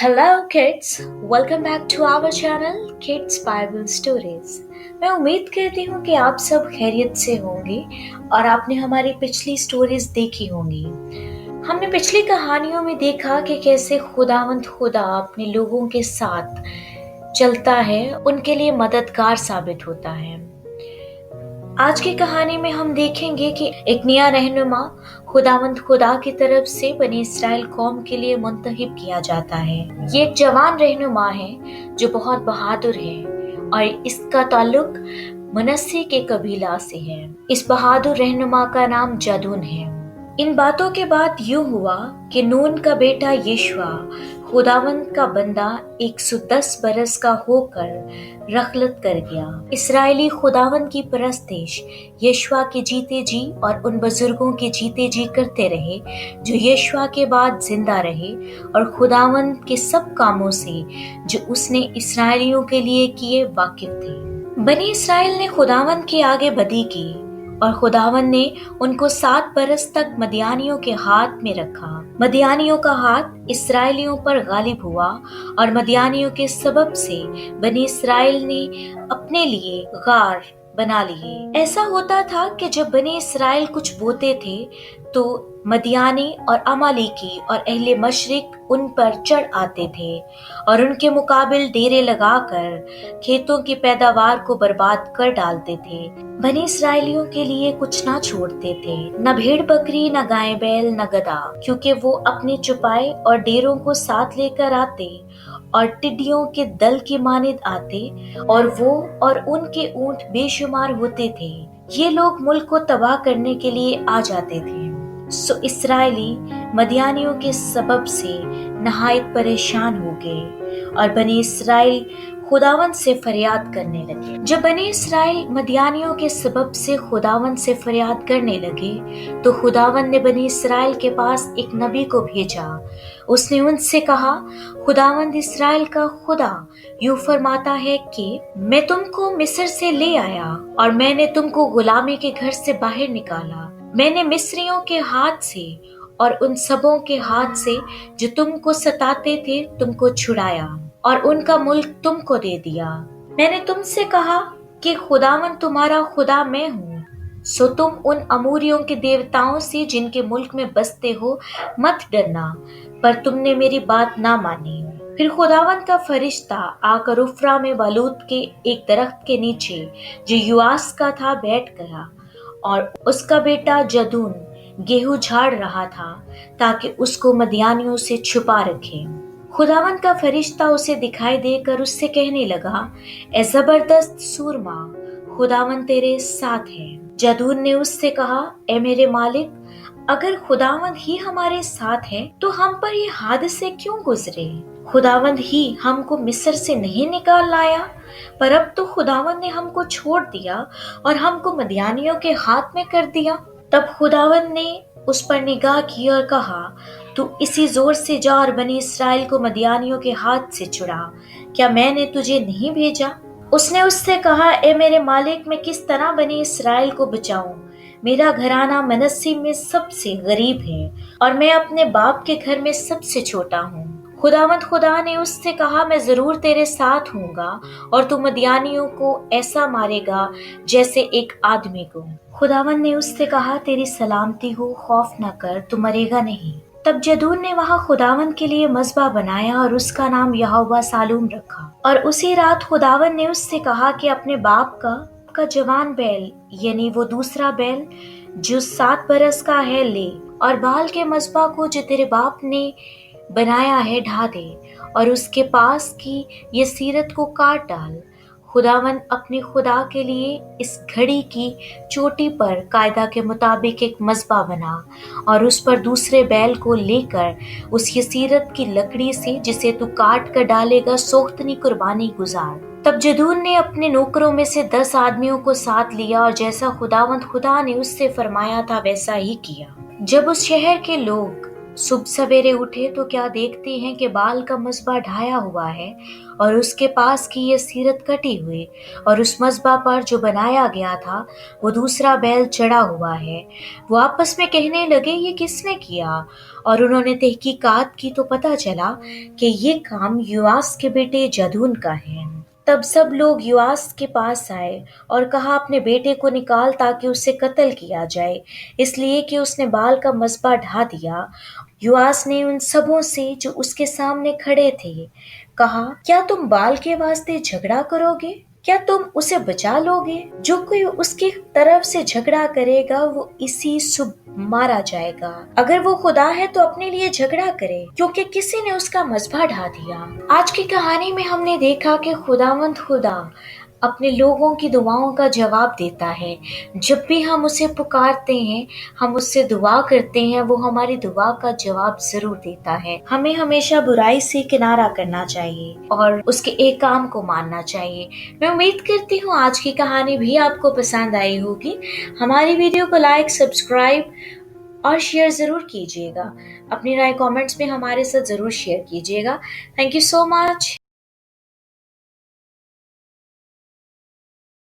Hello kids, welcome back to our channel Kids Bible Stories। मैं उम्मीद करती हूँ कि आप सब खैरियत से होंगे और आपने हमारी पिछली स्टोरीज देखी होंगी। हमने पिछली कहानियों में देखा कि कैसे खुदावंद खुदा अपने लोगों के साथ चलता है, उनके लिए मददगार साबित होता है। आज की कहानी में हम देखेंगे कि एक नया रहनुमा खुदावंद खुदा की तरफ से बनी इस्राएल कौम के लिए मुंतखब किया जाता है। ये एक जवान रहनुमा है जो बहुत बहादुर है और इसका ताल्लुक मनस्से के कबीला से है। इस बहादुर रहनुमा का नाम जदून है। इन बातों के बाद यूं हुआ कि नून का बेटा यीशुआ खुदावंद का बंदा 110 बरस का होकर रखलत कर गया। इस्राएली खुदावंद की परस्तिश यीशुआ के जीते जी और उन बुजुर्गों के जीते जी करते रहे जो यीशुआ के बाद जिंदा रहे और खुदावंद के सब कामों से जो उसने इस्राएलियों के लिए किए वाकिफ थे। बनी इस्राएल ने खुदावंद के आगे बदी की और खुदावंद ने उनको 7 बरस तक मदियानियों के हाथ में रखा। मदियानियों का हाथ इस्राएलियों पर गालिब हुआ और मदियानियों के सबब से बनी इस्राएल ने अपने लिए गार बना लिए। ऐसा होता था कि जब बनी इस्राएल कुछ बोते थे तो मदियानी और अमालेकी और अहले मशरिक उन पर चढ़ आते थे और उनके मुकाबिल डेरे लगाकर खेतों की पैदावार को बर्बाद कर डालते थे। बनी इस्राएलियों के लिए कुछ ना छोड़ते थे, न भेड़ बकरी, न गाय बैल, न गधा, क्योंकि वो अपने चुपाए और डेरों को साथ लेकर आते और टिड्डियों के दल की मानिद आते और वो और उनके ऊंट बेशुमार होते थे। ये लोग मुल्क को तबाह करने के लिए आ जाते थे। सो इस्राएली मदियानियों के सबब से नहायत परेशान हो गए और बनी इस्राएल खुदावंद से फरियाद करने लगे। जब बनी इस्राएल मदियानियों के सबब से खुदावंद से फरियाद करने लगे तो खुदावंद ने बनी इस्राएल के पास एक नबी को भेजा। उसने उनसे कहा, खुदावंद इस्राएल का खुदा यूं फरमाता है कि मैं तुमको मिस्र से ले आया और मैंने तुमको गुलामी के घर से बाहर निकाला। मैंने मिस्रियों के हाथ से और उन सबों के हाथ से जो तुमको सताते थे तुमको छुड़ाया और उनका मुल्क तुमको दे दिया। मैंने तुमसे कहा कि खुदावन तुम्हारा खुदा मैं हूँ, सो तुम उन अमूरियों के देवताओं से जिनके मुल्क में बसते हो मत डरना, पर तुमने मेरी बात ना मानी। फिर खुदावन का फरिश्ता आकर उफ्रा में बलूत के एक दरख्त के नीचे जो युआस का था बैठ गया और उसका बेटा जदून गेहूं झाड़ रहा था ताकि उसको मदियानियों से छुपा रखे। खुदावंद का फरिश्ता उसे दिखाई देकर उससे कहने लगा, ए जबरदस्त सूरमा, खुदावंद तेरे साथ है। जदून ने उससे कहा, ए मेरे मालिक, अगर खुदावंद ही हमारे साथ है तो हम पर ये हादसे क्यों गुजरे? खुदावंद ही हमको मिस्र से नहीं निकाल लाया, पर अब तो खुदावंद ने हमको छोड़ दिया और हमको मदियानियों के हाथ में कर दिया। तब खुदावंद ने उस पर निगाह की और कहा, तू इसी जोर से जा और बनी इस्राएल को मदियानियों के हाथ से छुड़ा। क्या मैंने तुझे नहीं भेजा? उसने उससे कहा, ए मेरे मालिक, मैं किस तरह बनी इस्राएल को बचाऊं? मेरा घराना मनस्से में सबसे गरीब है और मैं अपने बाप के घर में सबसे छोटा हूँ। खुदावंद खुदा ने उससे कहा, मैं जरूर तेरे साथ हूँगा और तू मदियानियों को ऐसा मारेगा जैसे एक आदमी को। खुदावंद ने उससे कहा, तेरी सलामती हो, खौफ न कर, तू मरेगा नहीं। तब जदून ने वहां खुदावंद के लिए मज़बा बनाया और उसका नाम यहोवा सालूम रखा। और उसी रात खुदावंद ने उससे कहा कि अपने बाप का जवान बैल, यानी वो दूसरा बैल जो 7 बरस का है, ले और बाल के मज़बा को जो तेरे बाप ने बनाया है ढा दे और उसके पास की ये सीरत को काट डाल। खुदावंद अपने खुदा के लिए इस घड़ी की चोटी पर कायदा के मुताबिक एक मज़बा बना और उस पर दूसरे बैल को लेकर उस यसीरत की लकड़ी से जिसे तू काट कर डालेगा सोख्तनी कुर्बानी गुजार। तब जदून ने अपने नौकरों में से 10 आदमियों को साथ लिया और जैसा खुदावंद खुदा ने उससे फरमाया था वैसा ही किया। जब उस शहर के लोग सुबह सवेरे उठे तो क्या देखते हैं कि बाल का मसबा ढाया हुआ है और उसके पास की ये सीरत कटी हुई, और उस मसबा पर जो बनाया गया था वो दूसरा बैल चढ़ा हुआ है। वो आपस में कहने लगे, ये किसने किया? और उन्होंने तहकीकात की तो पता चला कि ये काम युवास के बेटे जदून का है। तब सब लोग युवास के पास आए और कहा, अपने बेटे को निकाल ताकि उसे कत्ल किया जाए, इसलिए कि उसने बाल का मसबा ढा दिया। युवास ने उन सबों से जो उसके सामने खड़े थे कहा, क्या तुम बाल के वास्ते झगड़ा करोगे? क्या तुम उसे बचा लोगे? जो कोई उसकी तरफ से झगड़ा करेगा वो इसी सुबह मारा जाएगा। अगर वो खुदा है तो अपने लिए झगड़ा करे, क्योंकि किसी ने उसका मसबा ढा दिया। आज की कहानी में हमने देखा कि खुदावंद खुदा अपने लोगों की दुआओं का जवाब देता है। जब भी हम उसे पुकारते हैं, हम उससे दुआ करते हैं, वो हमारी दुआ का जवाब जरूर देता है। हमें हमेशा बुराई से किनारा करना चाहिए और उसके एक काम को मानना चाहिए। मैं उम्मीद करती हूँ आज की कहानी भी आपको पसंद आई होगी। हमारी वीडियो को लाइक, सब्सक्राइब और शेयर जरूर कीजिएगा। अपनी राय कमेंट्स में हमारे साथ जरूर शेयर कीजिएगा। Thank you so much.